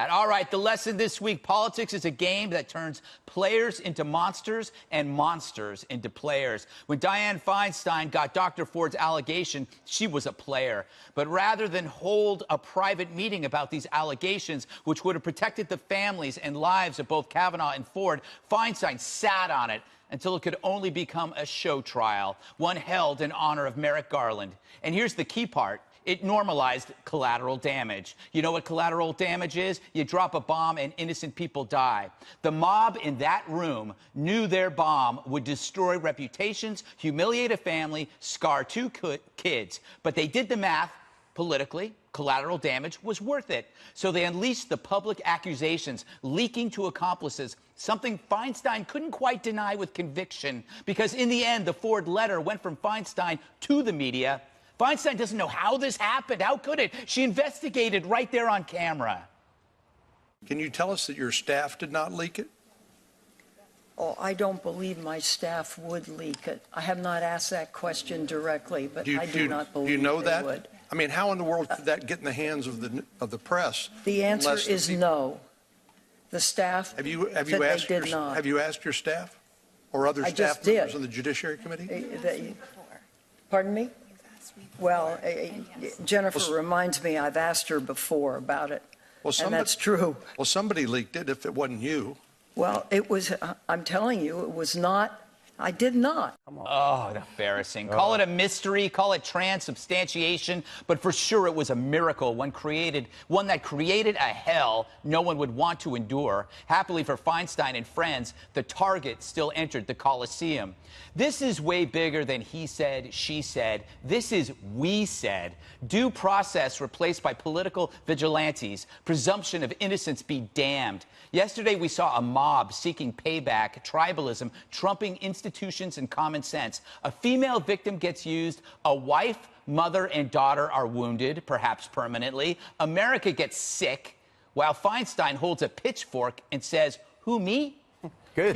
All right, the lesson this week: politics is a game that turns players into monsters and monsters into players. When Dianne Feinstein got Dr. Ford's allegation, she was a player. But rather than hold a private meeting about these allegations, which would have protected the families and lives of both Kavanaugh and Ford, Feinstein sat on it until it could only become a show trial, one held in honor of Merrick Garland. And here's the key part: it normalized collateral damage. You know what collateral damage is? You drop a bomb and innocent people die. The mob in that room knew their bomb would destroy reputations, humiliate a family, scar two kids. But they did the math politically. Collateral damage was worth it. So they unleashed the public accusations, leaking to accomplices, something Feinstein couldn't quite deny with conviction, because in the end, the Ford letter went from Feinstein to the media. Feinstein doesn't know how this happened. How could it? She investigated right there on camera. Can you tell us that your staff did not leak it? Oh, I don't believe my staff would leak it. I have not asked that question directly, but I do not believe they would. Do you know that? Would. I mean, how in the world could that get in the hands of the press? The answer is no. The staff have you asked your staff or other staff members on the Judiciary Committee? Pardon me? Well, Jennifer reminds me I've asked her before about it, and that's true. Well, somebody leaked it if it wasn't you. Well, it was, I'm telling you, it was not. I did not. Oh, embarrassing. Call it a mystery, call it transubstantiation, but for sure it was a miracle, one that created a hell no one would want to endure. Happily for Feinstein and friends, the target still entered the Coliseum. This is way bigger than he said, she said. This is we said. Due process replaced by political vigilantes. Presumption of innocence be damned. Yesterday we saw a mob seeking payback, tribalism, trumping institutions and common sense. A female victim gets used. A wife, mother, and daughter are wounded, perhaps permanently. America gets sick, while Feinstein holds a pitchfork and says, "Who, me?" Good.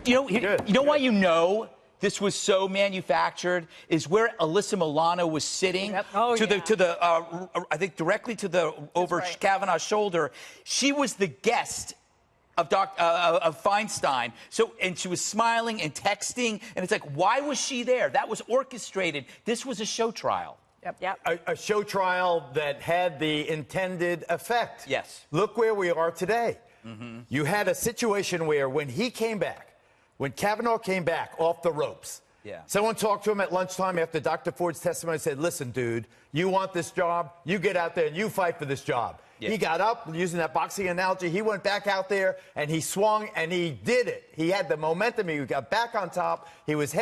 You know why you know this was so manufactured is where Alyssa Milano was sitting I think directly to over Kavanaugh's shoulder. She was the guest of Feinstein. And she was smiling and texting, and it's like, why was she there? That was orchestrated. This was a show trial. A show trial that had the intended effect. Yes. Look where we are today. You had a situation where when Kavanaugh came back off the ropes, someone talked to him at lunchtime after Dr. Ford's testimony and said, "Listen, dude, you want this job? You get out there and you fight for this job." He got up, using that boxing analogy. He went back out there and he swung and he did it. He had the momentum. He got back on top. He was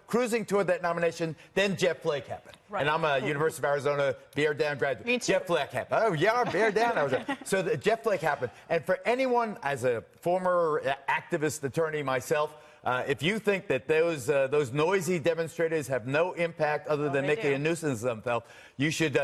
cruising toward that nomination. Then Jeff Flake happened. And I'm a University of Arizona Bear Down graduate. Me too. Jeff Flake happened. Oh, yeah, Bear Down. So Jeff Flake happened. And for anyone, as a former activist attorney myself, if you think that those noisy demonstrators have no impact other than making a nuisance of themselves, you should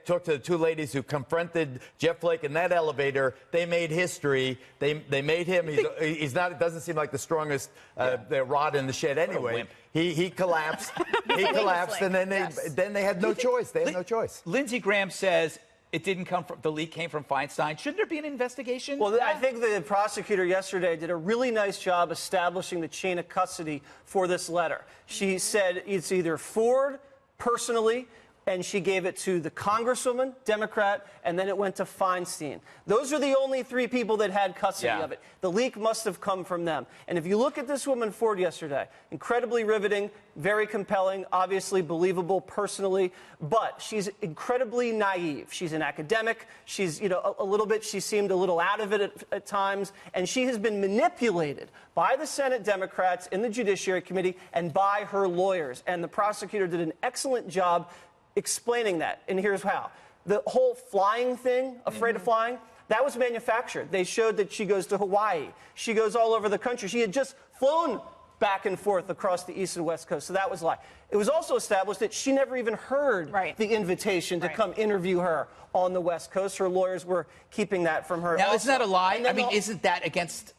talk to the two ladies who confronted Jeff Flake in that elevator. They made history. They made him. He's not. It doesn't seem like the strongest rod in the shed anyway. He collapsed. He collapsed, and then they had no choice. They had no choice. Lindsey Graham says it didn't come from the leak came from Feinstein. Shouldn't there be an investigation? Well, I think the prosecutor yesterday did a really nice job establishing the chain of custody for this letter. She said it's either Ford personally, and she gave it to the Congresswoman, Democrat, and then it went to Feinstein. Those are the only three people that had custody of it. The leak must have come from them. And if you look at this woman, Ford, yesterday, incredibly riveting, very compelling, obviously believable personally, but she's incredibly naive. She's an academic. She's, she seemed a little out of it at times, and she has been manipulated by the Senate Democrats in the Judiciary Committee and by her lawyers. And the prosecutor did an excellent job explaining that, and here's how. The whole flying thing, afraid of flying, that was manufactured. They showed that she goes to Hawaii. She goes all over the country. She had just flown back and forth across the East and West Coast, so that was a lie. It was also established that she never even heard the invitation to come interview her on the West Coast. Her lawyers were keeping that from her. Now, isn't that a lie? I mean, isn't that against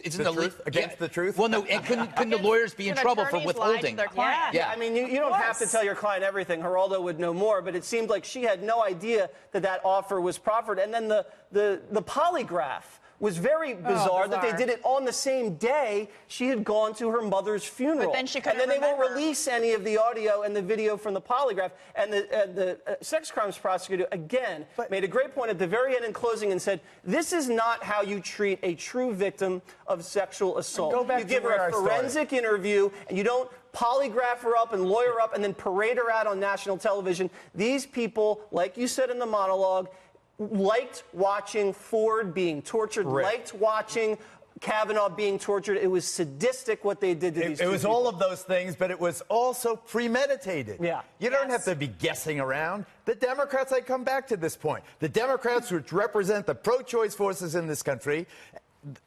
Isn't the truth against the truth? Well, no, and couldn't the lawyers be in trouble for withholding? Yeah, I mean, you don't have to tell your client everything. Geraldo would know more, but it seemed like she had no idea that offer was proffered. And then the polygraph was very bizarre that they did it on the same day she had gone to her mother's funeral. But then she couldn't they won't release any of the audio and the video from the polygraph. And the sex crimes prosecutor, again, made a great point at the very end in closing and said, this is not how you treat a true victim of sexual assault. You give her a forensic interview, and you don't polygraph her up and lawyer her up and then parade her out on national television. These people, like you said in the monologue, liked watching Ford being tortured, liked watching Kavanaugh being tortured. It was sadistic what they did to these two It was people. all of those things, but it was also premeditated. Yeah. You don't have to be guessing around. The Democrats, I come back to this point. The Democrats, which represent the pro-choice forces in this country,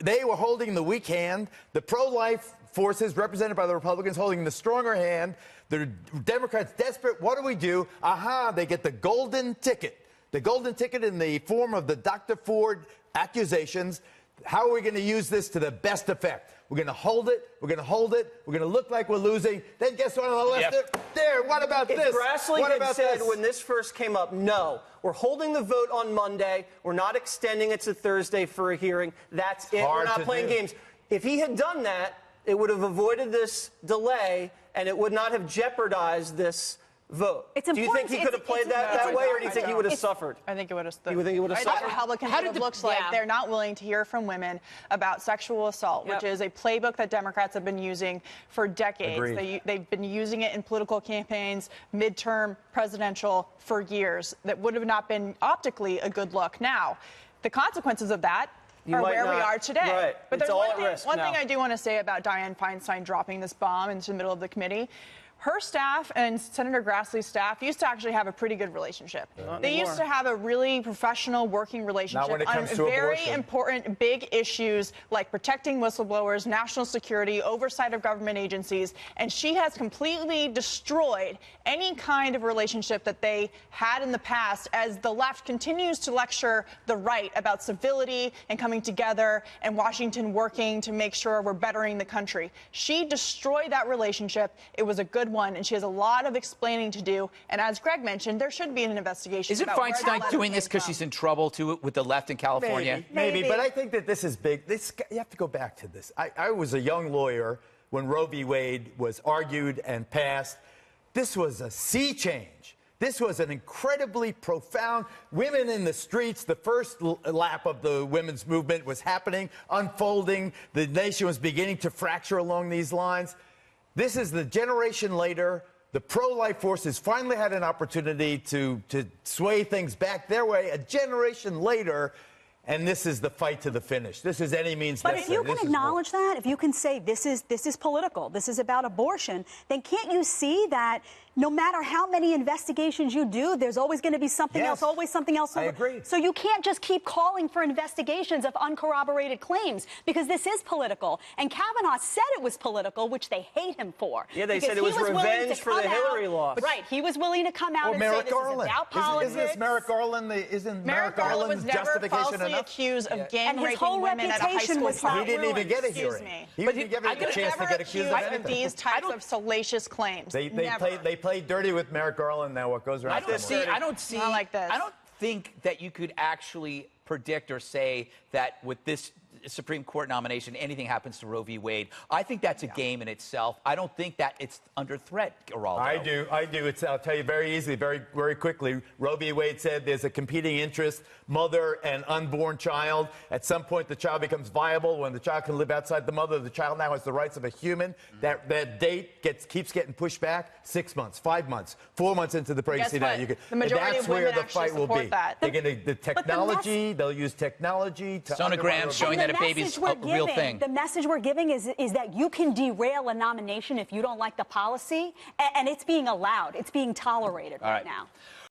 they were holding the weak hand. The pro-life forces, represented by the Republicans, holding the stronger hand. The Democrats desperate. What do? Aha, they get the golden ticket. The golden ticket in the form of the Dr. Ford accusations. How are we going to use this to the best effect? We're going to hold it. We're going to hold it. We're going to look like we're losing. Then guess what on the left? There, what about this? Grassley had said when this first came up, no, we're holding the vote on Monday. We're not extending it to Thursday for a hearing. That's it. We're not playing games. If he had done that, it would have avoided this delay, and it would not have jeopardized this vote. Do you think he could have played that way, or do you think he would have suffered? I think it would have. You think he would have suffered? Republicans looks like they're not willing to hear from women about sexual assault, which is a playbook that Democrats have been using for decades. They've been using it in political campaigns, midterm, presidential, for years. That would have not been optically a good look. Now, the consequences of that are where we are today. Right. But there's one thing now. I do want to say about Dianne Feinstein dropping this bomb into the middle of the committee. Her staff and Senator Grassley's staff used to actually have a pretty good relationship. They used to have a really professional working relationship on very important big issues like protecting whistleblowers, national security, oversight of government agencies, and she has completely destroyed any kind of relationship that they had in the past as the left continues to lecture the right about civility and coming together and Washington working to make sure we're bettering the country. She destroyed that relationship. It was a good one, and she has a lot of explaining to do. And as Greg mentioned, there should be an investigation. Isn't Feinstein doing this because she's in trouble too with the left in California? Maybe, but I think that this is big. You have to go back to this. I was a young lawyer when Roe v. Wade was argued and passed. This was a sea change. This was an incredibly profound, women in the streets, the first lap of the women's movement was happening, unfolding. The nation was beginning to fracture along these lines. This is the generation later. The pro-life forces finally had an opportunity to sway things back their way. A generation later, and this is the fight to the finish. This is any means necessary. But if you can acknowledge that, if you can say this is political, this is about abortion, then can't you see that no matter how many investigations you do, there's always going to be something else, always something else. I agree. So you can't just keep calling for investigations of uncorroborated claims because this is political. And Kavanaugh said it was political, which they hate him for. Yeah, they said it was revenge for the Hillary loss. Right. He was willing to come out and say this is about politics. Isn't this Merrick Garland? Isn't Merrick Garland's justification enough? Accused of gang and his raping whole women at a high reputation school was party. He didn't even get a hearing. He didn't even get a chance to get accused of anything. These types of salacious claims. They played dirty with Merrick Garland. Now what goes around? I don't think that you could actually predict or say that with this Supreme Court nomination, anything happens to Roe v. Wade. I think that's a game in itself. I don't think that it's under threat, Geraldo. I do. I'll tell you very easily, very quickly. Roe v. Wade said there's a competing interest, mother and unborn child. At some point, the child becomes viable. When the child can live outside the mother, the child now has the rights of a human. That date keeps getting pushed back 6 months, 5 months, 4 months into the pregnancy. Now you can, the majority that's of women where the actually fight will support be. that. They're going to the technology. They'll use technology to sonograms showing that a baby's a real thing. The message we're giving is that you can derail a nomination if you don't like the policy, and it's being allowed. It's being tolerated right now.